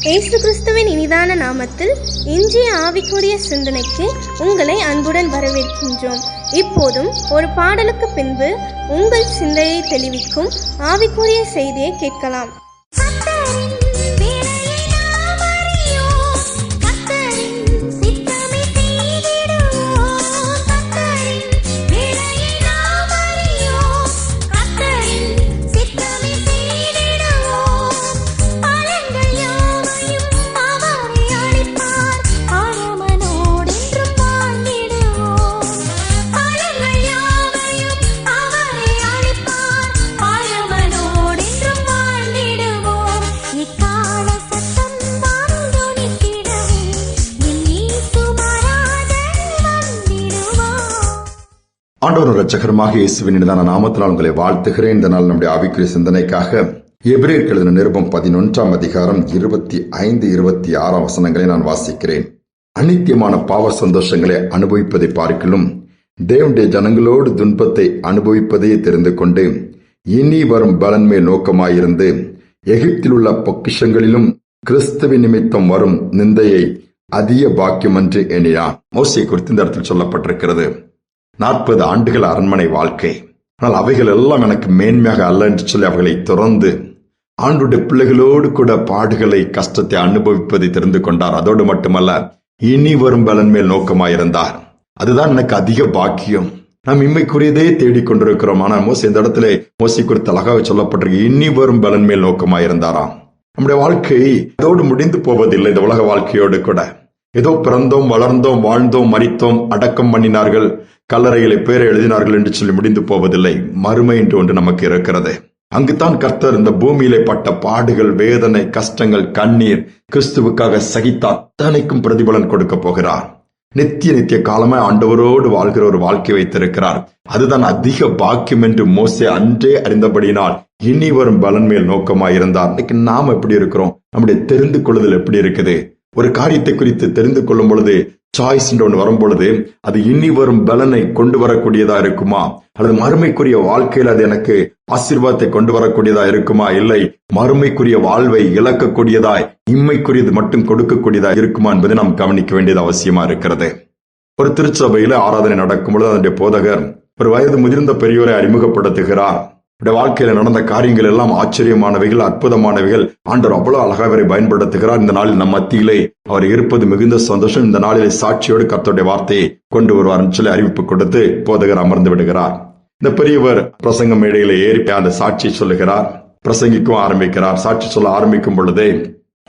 இயேசு கிறிஸ்துவின் இனிதான நாமத்தில் இன்றைய ஆவிக்குரிய சிந்தனைக்கு உங்களை அன்புடன் வரவேற்கின்றோம். இப்போதும் ஒரு பாடலுக்கு பின்பு உங்கள் சிந்தையை தெளிவிக்கும் ஆவிக்குரிய செய்தியை கேட்கலாம். ஆண்டவர் இரட்சகருமாக இயேசுவின் இனிதான நாமத்தினால் உங்களை வாழ்த்துகிறேன். இந்த நாள் நம்முடைய ஆவிக்குரிய சிந்தனைக்காக எபிரேயருக்கு எழுதின நிருபம் 11ஆம் அதிகாரம் 25-26 வசனங்களை நான் வாசிக்கிறேன். அநித்தியமான பாவ சந்தோஷங்களை அனுபவிப்பதை பார்க்கிலும் தேவனுடைய ஜனங்களோடு துன்பத்தை அனுபவிப்பதையே தெரிந்து கொண்டு இனி வரும் பலன்மை நோக்கமாயிருந்து எகிப்தில் உள்ள பொக்கிஷங்களிலும் கிறிஸ்துவின் நிமித்தம் வரும் நிந்தையை அதிக பாக்கியம் என்று எண்ணினார். மோசே குறித்து இந்த இடத்தில் சொல்லப்பட்டிருக்கிறது. 40 ஆண்டுகள் அரண்மனை வாழ்க்கை, ஆனால் அவைகள் எல்லாம் எனக்கு மேன்மையாக அல்ல என்று சொல்லி அவைகளை துறந்து ஆண்டுடைய பிள்ளைகளோடு கூட பாடுகளை கஷ்டத்தை அனுபவிப்பதை தெரிந்து கொண்டார். அதோடு மட்டுமல்ல, இனி வரும் பலன் மேல் நோக்கமாயிருந்தார். அதுதான் எனக்கு அதிக பாக்கியம். நாம் இம்மைக்குரியதே தேடிக்கொண்டிருக்கிறோம். ஆனால் மோசே இந்த இடத்துல மோசே குறித்து அழகாக சொல்லப்பட்டிருக்கு, இனி வரும் பலன் மேல் நோக்கமாயிருந்தாராம். நம்முடைய வாழ்க்கை அதோடு முடிந்து போவதில்லை. இந்த உலக வாழ்க்கையோடு கூட ஏதோ பிறந்தோம், வளர்ந்தோம், வாழ்ந்தோம், மரித்தோம், அடக்கம் பண்ணினார்கள், கல்லறைகளை பேரை எழுதினார்கள் என்று சொல்லி முடிந்து போவதில்லை. மறுமை என்று ஒன்று நமக்கு இருக்கிறது. அங்குதான் கர்த்தர் இந்த பூமியிலே பட்ட பாடுகள், வேதனை, கஷ்டங்கள், கண்ணீர், கிறிஸ்துவுக்காக சகித்த அத்தனைக்கும் பிரதிபலன் கொடுக்க போகிறார். நித்திய காலமாய் ஆண்டவரோடு வாழ்கிற ஒரு வாழ்க்கை வைத்திருக்கிறார். அதுதான் அதிக பாக்கியம் என்று மோசே அன்றே அறிந்தபடியினால் இனி வரும் பலன் மேல் நோக்கமாயிருந்தார். இன்னைக்கு நாம் எப்படி இருக்கிறோம்? நம்முடைய தெரிந்து கொள்ளுதல் எப்படி இருக்குது? ஒரு காரியத்தை குறித்து தெரிந்து கொள்ளும் பொழுது சாய்ஸ் ஒன்று வரும் பொழுது அது இனி வரும் பலனை கொண்டு வரக்கூடியதா இருக்குமா, அல்லது மறுமைக்குரிய வாழ்க்கையில் அது எனக்கு ஆசீர்வாதத்தை கொண்டு வரக்கூடியதா இருக்குமா, இல்லை மறுமைக்குரிய வாழ்வை இழக்கக்கூடியதாய் இம்மைக்குரியது மட்டும் கொடுக்கக்கூடியதா இருக்குமா என்பதை நாம் கவனிக்க வேண்டியது அவசியமா இருக்கிறது. ஒரு திருச்சபையில ஆராதனை நடக்கும் பொழுது அதனுடைய போதகர் ஒரு வயது முதிர்ந்த பெரியோரை அறிமுகப்படுத்துகிறார். வாழ்க்கையில நடந்த காரியங்கள் எல்லாம் ஆச்சரியமானவைகள், அற்புதமானவைகள். ஆண்டவர் அவ்வளவு அழகாக அவரை பயன்படுத்துகிறார். இந்த நாளில் நம் மத்தியிலே அவர் இருப்பது மிகுந்த சந்தோஷம். இந்த நாளிலே சாட்சியோடு கர்த்தருடைய வார்த்தையை கொண்டு வருவார் சொல்லி அறிவிப்பு கொடுத்து போதகர் அமர்ந்து விடுகிறார். இந்த பெரியவர் பிரசங்க மேடையில ஏறி அந்த சாட்சியை சொல்லுகிறார். பிரசங்கிக்கும் ஆரம்பிக்கிறார். சாட்சி சொல்ல ஆரம்பிக்கும் பொழுதே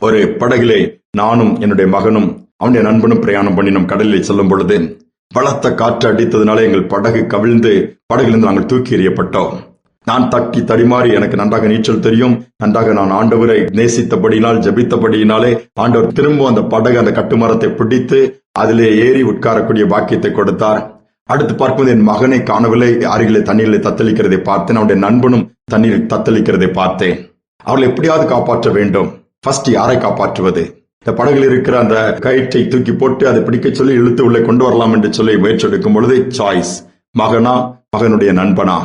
ஒரு படகிலே நானும் என்னுடைய மகனும் அவனுடைய நண்பனும் பிரயாணம் பண்ணி நம் கடலில் செல்லும் பொழுது பலத்த காற்று அடித்ததுனால எங்கள் படகு கவிழ்ந்து படகிலிருந்து நாங்கள் தூக்கி எறியப்பட்டோம். நான் தட்டி தடிமாறி, எனக்கு நன்றாக நீச்சல் தெரியும், நன்றாக நான் ஆண்டவரை நேசித்தபடியினால், ஜபித்தபடியினாலே ஆண்டவர் திரும்ப அந்த படகு அந்த கட்டுமரத்தை பிடித்து அதிலே ஏறி உட்காரக்கூடிய பாக்கியத்தை கொடுத்தார். அடுத்து பார்க்கும்போது என் மகனை காணவில்லை. அருகிலே தண்ணீரில் தத்தளிக்கிறதை பார்த்தேன். அவனுடைய நண்பனும் தண்ணீரில் தத்தளிக்கிறதை பார்த்தேன். அவர்களை எப்படியாவது காப்பாற்ற வேண்டும். ஃபர்ஸ்ட் யாரை காப்பாற்றுவது? இந்த படகில் இருக்கிற அந்த கயிற்றை தூக்கி போட்டு அதை பிடிக்க சொல்லி இழுத்து உள்ளே கொண்டு வரலாம் என்று சொல்லி முயற்சி எடுக்கும் பொழுது சாய்ஸ், மகனா மகனுடைய நண்பனா?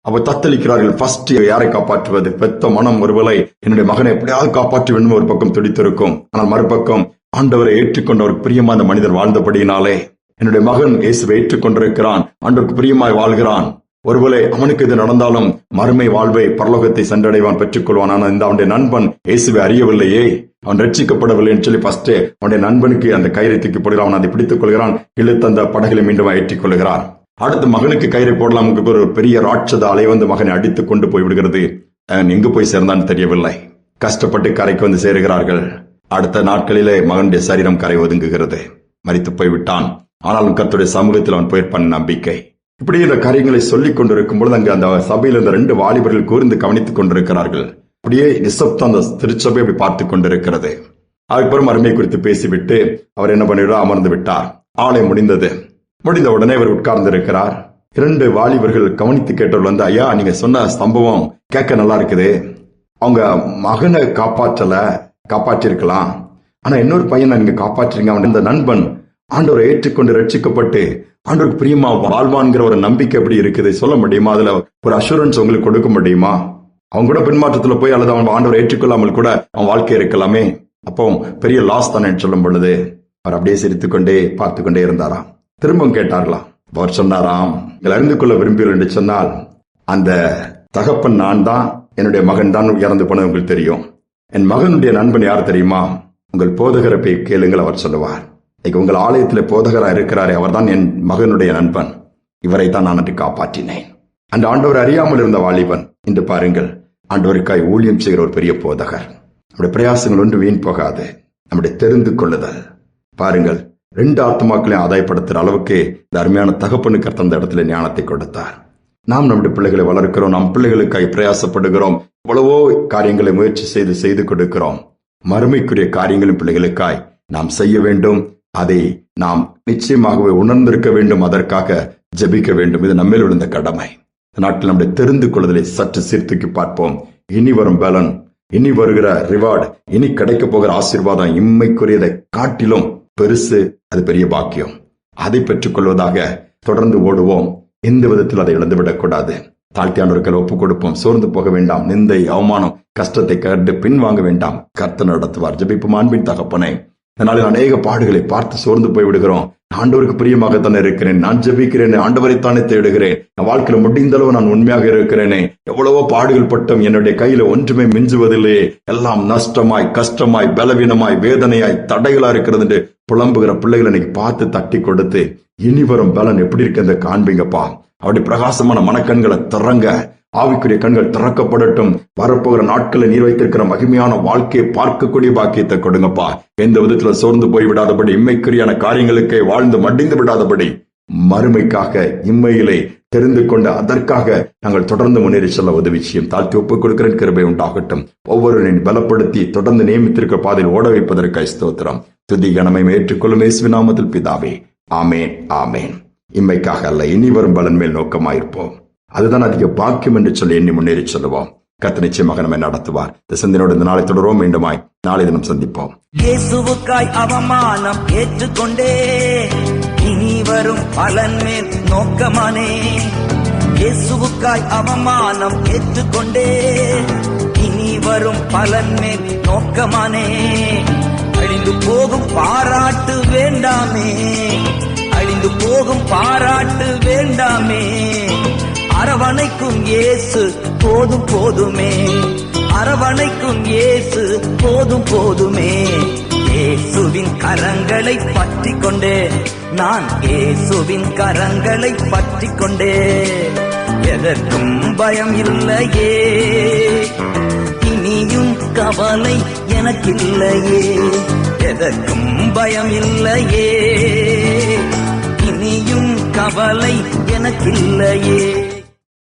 அவர் தத்தளிக்கிறார்கள். ஃபர்ஸ்ட் யாரை காப்பாற்றுவது? பெத்த மனம் ஒருவேளை என்னுடைய மகனை எப்படியாவது காப்பாற்ற வேண்டும் ஒரு பக்கம் துடித்திருக்கும். ஆனால் மறுபக்கம் ஆண்டவரை ஏற்றுக்கொண்ட ஒரு பிரியமா அந்த மனிதர் வாழ்ந்தபடியினாலே என்னுடைய மகன் இயேசுவை ஏற்றுக்கொண்டிருக்கிறான், ஆண்டவருக்கு பிரியமாய் வாழ்கிறான். ஒருவேளை அவனுக்கு இது நடந்தாலும் மறுமை வாழ்வை, பரலோகத்தை சென்றடைவான், பெற்றுக்கொள்வான். ஆனால் இந்த அவனுடைய நண்பன் இயேசுவை அறியவில்லையே, அவன் ரட்சிக்கப்படவில்லை என்று சொல்லி ஃபர்ஸ்ட் அவனுடைய நண்பனுக்கு அந்த கயிறை தூக்கி போடுகிறான். அவன் அதை பிடித்துக் கொள்கிறான். இழுத்து அந்த படகிலை மீண்டும் ஏற்றிக் கொள்கிறான். அடுத்து மகனுக்கு கயிறை போடலாம். ஒரு பெரிய ராட்சத அலை வந்து மகனை அடித்துக் கொண்டு போய் விடுகிறது. எங்கு போய் சேர்ந்தான்னு தெரியவில்லை. கஷ்டப்பட்டு கரைக்கு வந்து சேருகிறார்கள். அடுத்த நாட்களிலே மகனுடைய சரீரம் கரை ஒதுங்குகிறது. மரித்து போய்விட்டான். ஆனாலும் கர்த்தருடைய சமூகத்தில் அவன் போயிருப்பான் நம்பிக்கை. இப்படி இந்த காரியங்களை சொல்லிக் கொண்டிருக்கும் பொழுது அங்கு அந்த சபையில் இந்த 2 வாலிபர்கள் கூர்ந்து கவனித்துக் கொண்டிருக்கிறார்கள். அப்படியே நிசப்தம் அந்த திருச்சபை அப்படி பார்த்துக் கொண்டிருக்கிறது. அதுக்கப்புறம் அருமை குறித்து பேசிவிட்டு அவர் என்ன பண்ணிவிட அமர்ந்து விட்டார். ஆலை முடிந்த உடனே அவர் உட்கார்ந்து இருக்கிறார். 2 வாலிபர்கள் கவனித்து கேட்டவர்கள் வந்து, ஐயா, நீங்க சொன்ன சம்பவம் கேட்க நல்லா இருக்குது. அவங்க மகனை காப்பாற்றிருக்கலாம், ஆனா இன்னொரு பையனை நீங்க காப்பாற்றுறீங்க. அவன் இந்த நண்பன் ஆண்டவரை ஏற்றுக்கொண்டு ரட்சிக்கப்பட்டு ஆண்டவருக்கு பிரியமா வாழ்வான்கிற ஒரு நம்பிக்கை எப்படி இருக்குது சொல்ல முடியுமா? அதுல ஒரு அஷூரன்ஸ் உங்களுக்கு கொடுக்க முடியுமா? அவங்க கூட பின்மாற்றத்துல போய் அல்லது அவன் ஆண்டவரை ஏற்றுக்கொள்ளாமல் கூட அவன் வாழ்க்கை இருக்கலாமே. அப்போ பெரிய லாஸ் தானே சொல்லும் பொழுது அவர் அப்படியே சிரித்துக்கொண்டே பார்த்து கொண்டே இருந்தாராம். திரும்பவும் கேட்டார்களாம். அவர் சொன்னாராம், நீங்கள் அறிந்து கொள்ள விரும்புகிறீர்கள் என்று சொன்னால் அந்த தகப்பன் நான் தான், என்னுடைய மகன் தான் இறந்து போனது உங்களுக்கு தெரியும். என் மகனுடைய நண்பன் யார் தெரியுமா? உங்கள் போதகரை போய் கேளுங்கள், அவர் சொல்லுவார். உங்கள் ஆலயத்தில் போதகராக இருக்கிறாரே, அவர் தான் என் மகனுடைய நண்பன். இவரை தான் நான் அன்று காப்பாற்றினேன். அந்த ஆண்டவர் அறியாமல் இருந்த வாலிபன் இன்று பாருங்கள், ஆண்டவருக்காய் ஊழியம் செய்கிற ஒரு பெரிய போதகர். நம்முடைய பிரயாசங்கள் ஒன்று வீண் போகாது. நம்முடைய தெரிந்து கொள்ளுதல் பாருங்கள், 2 ஆத்மாக்களையும் ஆதாயப்படுத்துற அளவுக்கு இந்த அருமையான தகப்பனுக்கு அந்த இடத்துல ஞானத்தை கொடுத்தார். நாம் நம்முடைய பிள்ளைகளை வளர்க்கிறோம், நம் பிள்ளைகளுக்காக பிரயாசப்படுகிறோம், எவ்வளவோ காரியங்களை முயற்சி செய்து கொடுக்கிறோம். மறுமைக்குரிய காரியங்களும் பிள்ளைகளுக்காய் நாம் செய்ய வேண்டும். அதை நாம் நிச்சயமாகவே உணர்ந்திருக்க வேண்டும். அதற்காக ஜெபிக்க வேண்டும். இது நம்மேல் விழுந்த கடமை. நாட்டில் நம்முடைய தெரிந்து கொள்வதை சற்று சீர்தூக்கி பார்ப்போம். இனி வரும் பலன், இனி வருகிற ரிவார்டு, இனி கிடைக்க போகிற ஆசீர்வாதம் இம்மைக்குரியதை காட்டிலும் பெருசு. அது பெரிய பாக்கியம். அதை பெற்றுக் கொள்வதாக தொடர்ந்து ஓடுவோம். எந்த விதத்தில் அதை இழந்துவிடக்கூடாது. தாழ்த்தியானவர்கள் ஒப்புக் கொடுப்போம். சோர்ந்து போக வேண்டாம். நிந்தை, அவமானம், கஷ்டத்தை கண்டு பின்வாங்க வேண்டாம். கர்த்தர் நடத்துவார். ஜெபிப்போம். அன்பின் தகப்பனே, இதனால அநேக பாடுகளை பார்த்து சோர்ந்து போய் விடுகிறோம். ஆண்டவருக்கு பிரியமாகத்தானே இருக்கிறேன், நான் ஜெபிக்கிறேன், ஆண்டவரைத்தானே தேடுகிறேன், என் வாழ்க்கையில முடிந்த அளவு நான் உண்மையாக இருக்கிறேனே, எவ்வளவோ பாடுகள் பட்டும் என்னுடைய கையில ஒன்றுமே மிஞ்சுவதில்லையே, எல்லாம் நஷ்டமாய், கஷ்டமாய், பலவீனமாய், வேதனையாய், தடைகளா இருக்கிறது என்று புலம்புகிற பிள்ளைகளை இன்னைக்கு பார்த்து தட்டி கொடுத்து இனி வரும் பலன் எப்படி இருக்கிறத காண்பீங்கப்பா. அவருடைய பிரகாசமான மனக்கண்களை திறங்க, ஆவிக்குரிய கண்கள் திறக்கப்படட்டும். வரப்போகிற நாட்களை நீர் வைத்திருக்கிற மகிமையான வாழ்க்கையை பார்க்கக்கூடிய பாக்கியத்தை கொடுங்கப்பா. எந்த விதத்துல சோர்ந்து போய் விடாதபடி, இம்மைக்குரியான காரியங்களுக்கே வாழ்ந்து மடிந்து விடாதபடி, மறுமைக்காக இம்மையிலே தெரிந்து கொண்டு அதற்காக நாங்கள் தொடர்ந்து முன்னேறி செல்ல உதவி செய்யும். தாழ்த்தி ஒப்புக் கொடுக்கிறேன். கிருபை உண்டாகட்டும். ஒவ்வொருவரையும் பலப்படுத்தி தொடர்ந்து நியமித்திருக்கிற பாதையில் ஓட வைப்பதற்காக ஸ்தோத்திரம். துதி கனமை ஏற்றுக்கொள்ளும் இயேசுவின் நாமத்தில் பிதாவே, ஆமேன், ஆமேன். இம்மைக்காக அல்ல, இனி வரும் பலன் மேல் நோக்கமாயிருப்போம். அதுதான் அதிக பாக்கியம் என்று சொல்லி எண்ணி முன்னேறி சொல்லுவோம். கர்த்தர் நிச்சயமாக நம்மை நடத்துவார். இந்த சிந்தனையோடு இந்த நாளை தொடர்வோம். மீண்டுமாய் நாளை தினம் சந்திப்போம். இயேசுவுக்காய் அவமானம் ஏற்றுக்கொண்டே இனி வரும் பலன் மேல் நோக்கமானே. இயேசுவுக்காய் அவமானம் ஏற்றுக்கொண்டே இனி வரும் பலன் மேல் நோக்கமானே. அழிந்து போகும் பாராட்டு வேண்டாமே, அழிந்து போகும் பாராட்டு வேண்டாமே. அரவணைக்கும் இயேசு போதும் போதுமே, அரவணைக்கும் இயேசு போதும் போதுமே. இயேசுவின் கரங்களை பற்றி கொண்டே, நான் இயேசுவின் கரங்களை பற்றி கொண்டே. எதற்கும் பயம் இல்லையே, இனியும் கவலை எனக்கில்லையே. எதற்கும் பயம் இல்லையே, இனியும் கவலை எனக்கில்லையே.